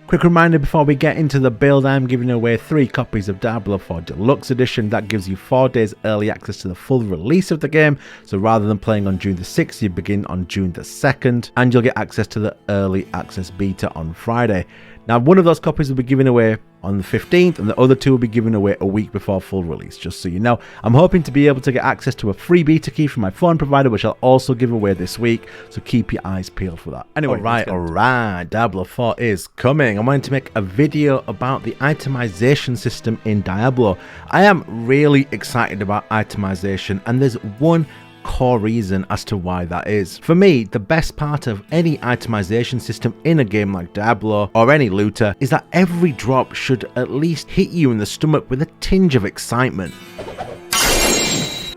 Quick reminder before we get into the build, I'm giving away 3 copies of Diablo 4 Deluxe Edition. That gives you 4 days early access to the full release of the game. So rather than playing on June the 6th, you begin on June the 2nd, and you'll get access to the early access beta on Friday. Now, one of those copies will be given away on the 15th, and the other 2 will be given away a week before full release, just so you know. I'm hoping to be able to get access to a free beta key from my phone provider, which I'll also give away this week, so keep your eyes peeled for that. Anyway, alright, Diablo 4 is coming. I wanted to make a video about the itemization system in Diablo. I am really excited about itemization, and there's one core reason as to why that is. For me, the best part of any itemization system in a game like Diablo or any looter is that every drop should at least hit you in the stomach with a tinge of excitement.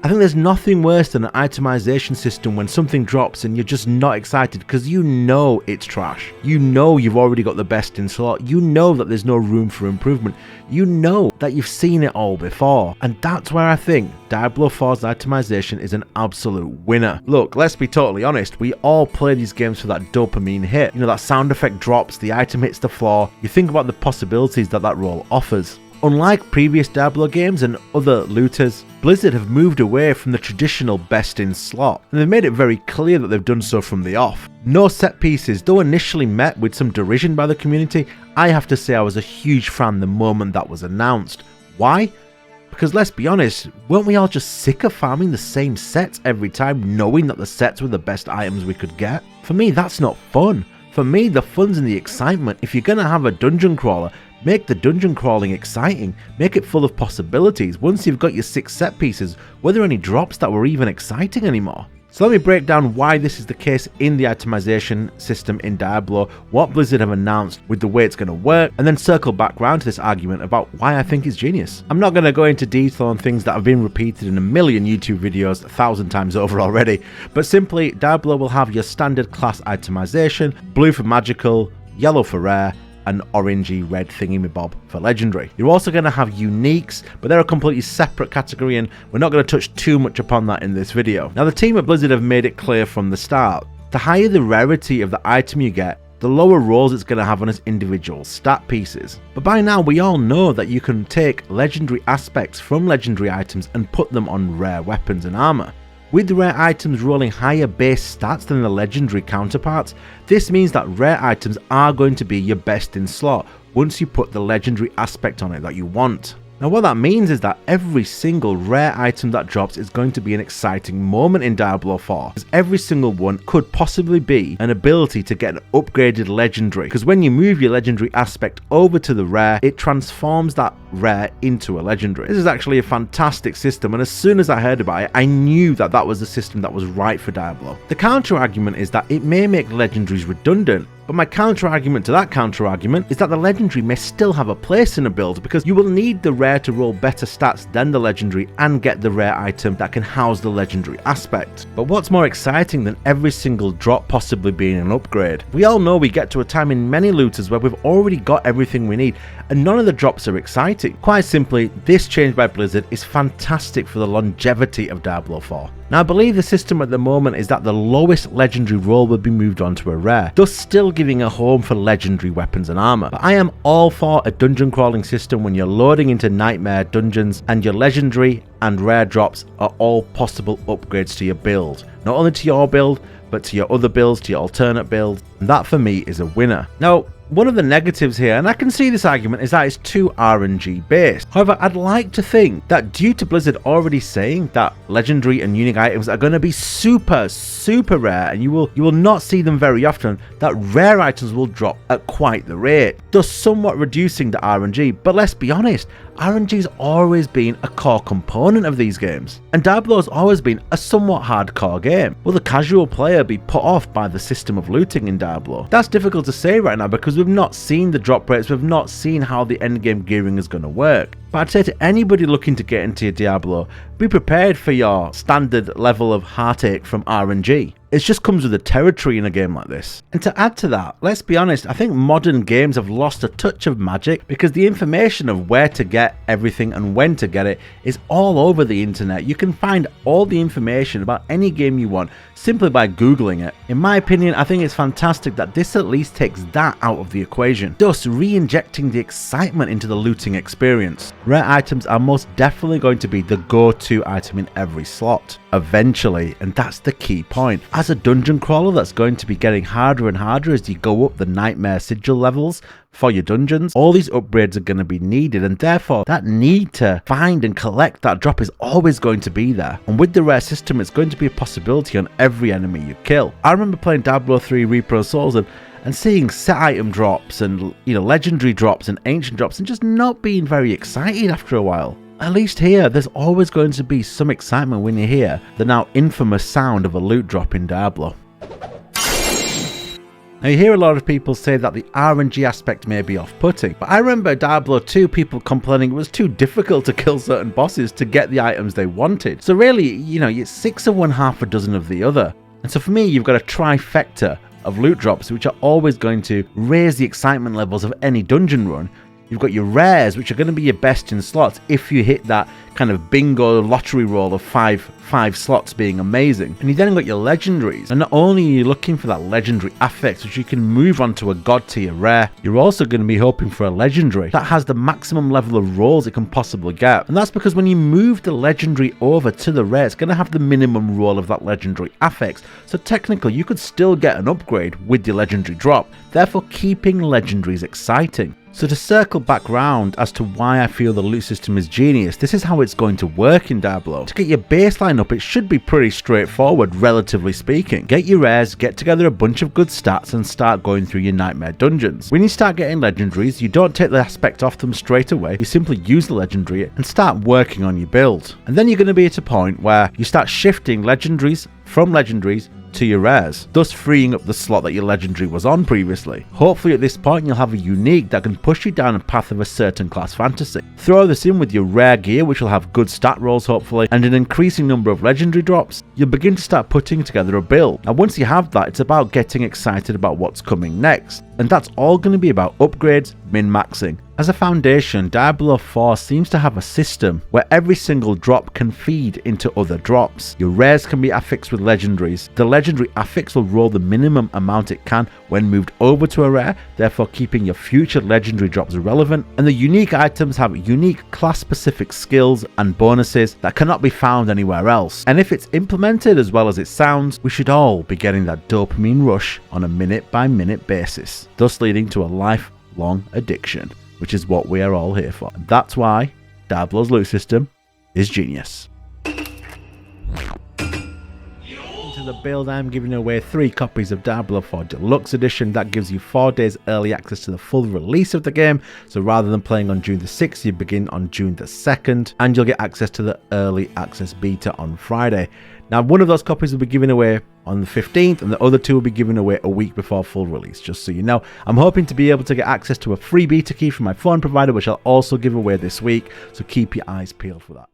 I think there's nothing worse than an itemization system when something drops and you're just not excited because you know it's trash. You know you've already got the best in slot. You know that there's no room for improvement. You know that you've seen it all before. And that's where I think Diablo 4's itemization is an absolute winner. Look, let's be totally honest. We all play these games for that dopamine hit. You know, that sound effect drops, the item hits the floor. You think about the possibilities that that role offers. Unlike previous Diablo games and other looters, Blizzard have moved away from the traditional best in slot, and they've made it very clear that they've done so from the off. No set pieces, though initially met with some derision by the community. I have to say I was a huge fan the moment that was announced. Why? Because let's be honest, weren't we all just sick of farming the same sets every time, knowing that the sets were the best items we could get? For me, that's not fun. For me, the fun's in the excitement. If you're gonna have a dungeon crawler, make the dungeon crawling exciting, make it full of possibilities. Once you've got your 6 set pieces, were there any drops that were even exciting anymore? So let me break down why this is the case in the itemization system in Diablo, what Blizzard have announced with the way it's going to work, and then circle back round to this argument about why I think it's genius. I'm not going to go into detail on things that have been repeated in a million YouTube videos 1,000 times over already, but simply Diablo will have your standard class itemization, blue for magical, yellow for rare, and orangey red thingamabob for legendary. You're also going to have uniques, but they're a completely separate category, and we're not going to touch too much upon that in this video. Now, the team at Blizzard have made it clear from the start, the higher the rarity of the item you get, the lower rolls it's going to have on its individual stat pieces. But by now we all know that you can take legendary aspects from legendary items and put them on rare weapons and armor. With the rare items rolling higher base stats than the legendary counterparts, this means that rare items are going to be your best in slot once you put the legendary aspect on it that you want. Now what that means is that every single rare item that drops is going to be an exciting moment in Diablo 4, because every single one could possibly be an ability to get an upgraded legendary, because when you move your legendary aspect over to the rare, it transforms that rare into a legendary. This is actually a fantastic system, and as soon as I heard about it, I knew that that was the system that was right for Diablo. The counter argument is that it may make legendaries redundant, but my counter argument to that counter argument is that the legendary may still have a place in a build, because you will need the rare to roll better stats than the legendary and get the rare item that can house the legendary aspect. But what's more exciting than every single drop possibly being an upgrade? We all know we get to a time in many looters where we've already got everything we need, and none of the drops are exciting. Quite simply, this change by Blizzard is fantastic for the longevity of Diablo 4. Now, I believe the system at the moment is that the lowest legendary roll will be moved on to a rare, thus still giving a home for legendary weapons and armor. But I am all for a dungeon crawling system when you're loading into nightmare dungeons and your legendary and rare drops are all possible upgrades to your build. Not only to your build, but to your other builds, to your alternate builds. And that for me is a winner. Now, one of the negatives here, and I can see this argument, is that it's too RNG based. However, I'd like to think that due to Blizzard already saying that legendary and unique items are going to be super rare, and you will not see them very often, that rare items will drop at quite the rate, thus somewhat reducing the RNG. But let's be honest, RNG's always been a core component of these games, and Diablo's always been a somewhat hardcore game. Will the casual player be put off by the system of looting in Diablo? That's difficult to say right now because we've not seen the drop rates, we've not seen how the endgame gearing is going to work. But I'd say to anybody looking to get into Diablo, be prepared for your standard level of heartache from RNG. It just comes with the territory in a game like this. And to add to that, let's be honest, I think modern games have lost a touch of magic because the information of where to get everything and when to get it is all over the internet. You can find all the information about any game you want simply by Googling it. In my opinion, I think it's fantastic that this at least takes that out of the equation, thus re-injecting the excitement into the looting experience. Rare items are most definitely going to be the go-to item in every slot, eventually, and that's the key point. As a dungeon crawler, that's going to be getting harder and harder as you go up the nightmare sigil levels for your dungeons. All these upgrades are going to be needed, and therefore that need to find and collect that drop is always going to be there. And with the rare system, it's going to be a possibility on every enemy you kill. I remember playing Diablo 3 Reaper of Souls and seeing set item drops and legendary drops and ancient drops and just not being very excited after a while. At least here, there's always going to be some excitement when you hear the now infamous sound of a loot drop in Diablo. Now you hear a lot of people say that the RNG aspect may be off-putting, but I remember Diablo 2 people complaining it was too difficult to kill certain bosses to get the items they wanted. So really, it's 6 of one, half a dozen of the other. And so for me, you've got a trifecta of loot drops which are always going to raise the excitement levels of any dungeon run. You've got your rares, which are going to be your best in slots if you hit that kind of bingo lottery roll of five slots being amazing. And you then got your legendaries, and not only are you looking for that legendary affix which you can move onto a god tier rare, you're also going to be hoping for a legendary that has the maximum level of rolls it can possibly get. And that's because when you move the legendary over to the rare, it's going to have the minimum roll of that legendary affix, so technically you could still get an upgrade with the legendary drop, therefore keeping legendaries exciting. So to circle back round as to why I feel the loot system is genius, this is how it's going to work in Diablo. To get your baseline up, it should be pretty straightforward, relatively speaking. Get your rares, get together a bunch of good stats, and start going through your nightmare dungeons. When you start getting legendaries, you don't take the aspect off them straight away, you simply use the legendary and start working on your build. And then you're going to be at a point where you start shifting legendaries from legendaries to your rares, thus freeing up the slot that your legendary was on previously. Hopefully at this point you'll have a unique that can push you down a path of a certain class fantasy. Throw this in with your rare gear, which will have good stat rolls hopefully, and an increasing number of legendary drops, you'll begin to start putting together a build. Now once you have that, it's about getting excited about what's coming next, and that's all going to be about upgrades, min-maxing. As a foundation, Diablo 4 seems to have a system where every single drop can feed into other drops. Your rares can be affixed with legendaries. The legendary affix will roll the minimum amount it can when moved over to a rare, therefore keeping your future legendary drops relevant. And the unique items have unique class-specific skills and bonuses that cannot be found anywhere else. And if it's implemented as well as it sounds, we should all be getting that dopamine rush on a minute-by-minute basis, thus leading to a lifelong addiction, which is what we are all here for. And that's why Diablo's loot system is genius. Into the build, I'm giving away 3 copies of Diablo 4 Deluxe Edition. That gives you 4 days early access to the full release of the game. So rather than playing on June the 6th, you begin on June the 2nd, and you'll get access to the early access beta on Friday. Now, one of those copies will be given away on the 15th, and the other 2 will be given away a week before full release, just so you know. I'm hoping to be able to get access to a free beta key from my phone provider, which I'll also give away this week, so keep your eyes peeled for that.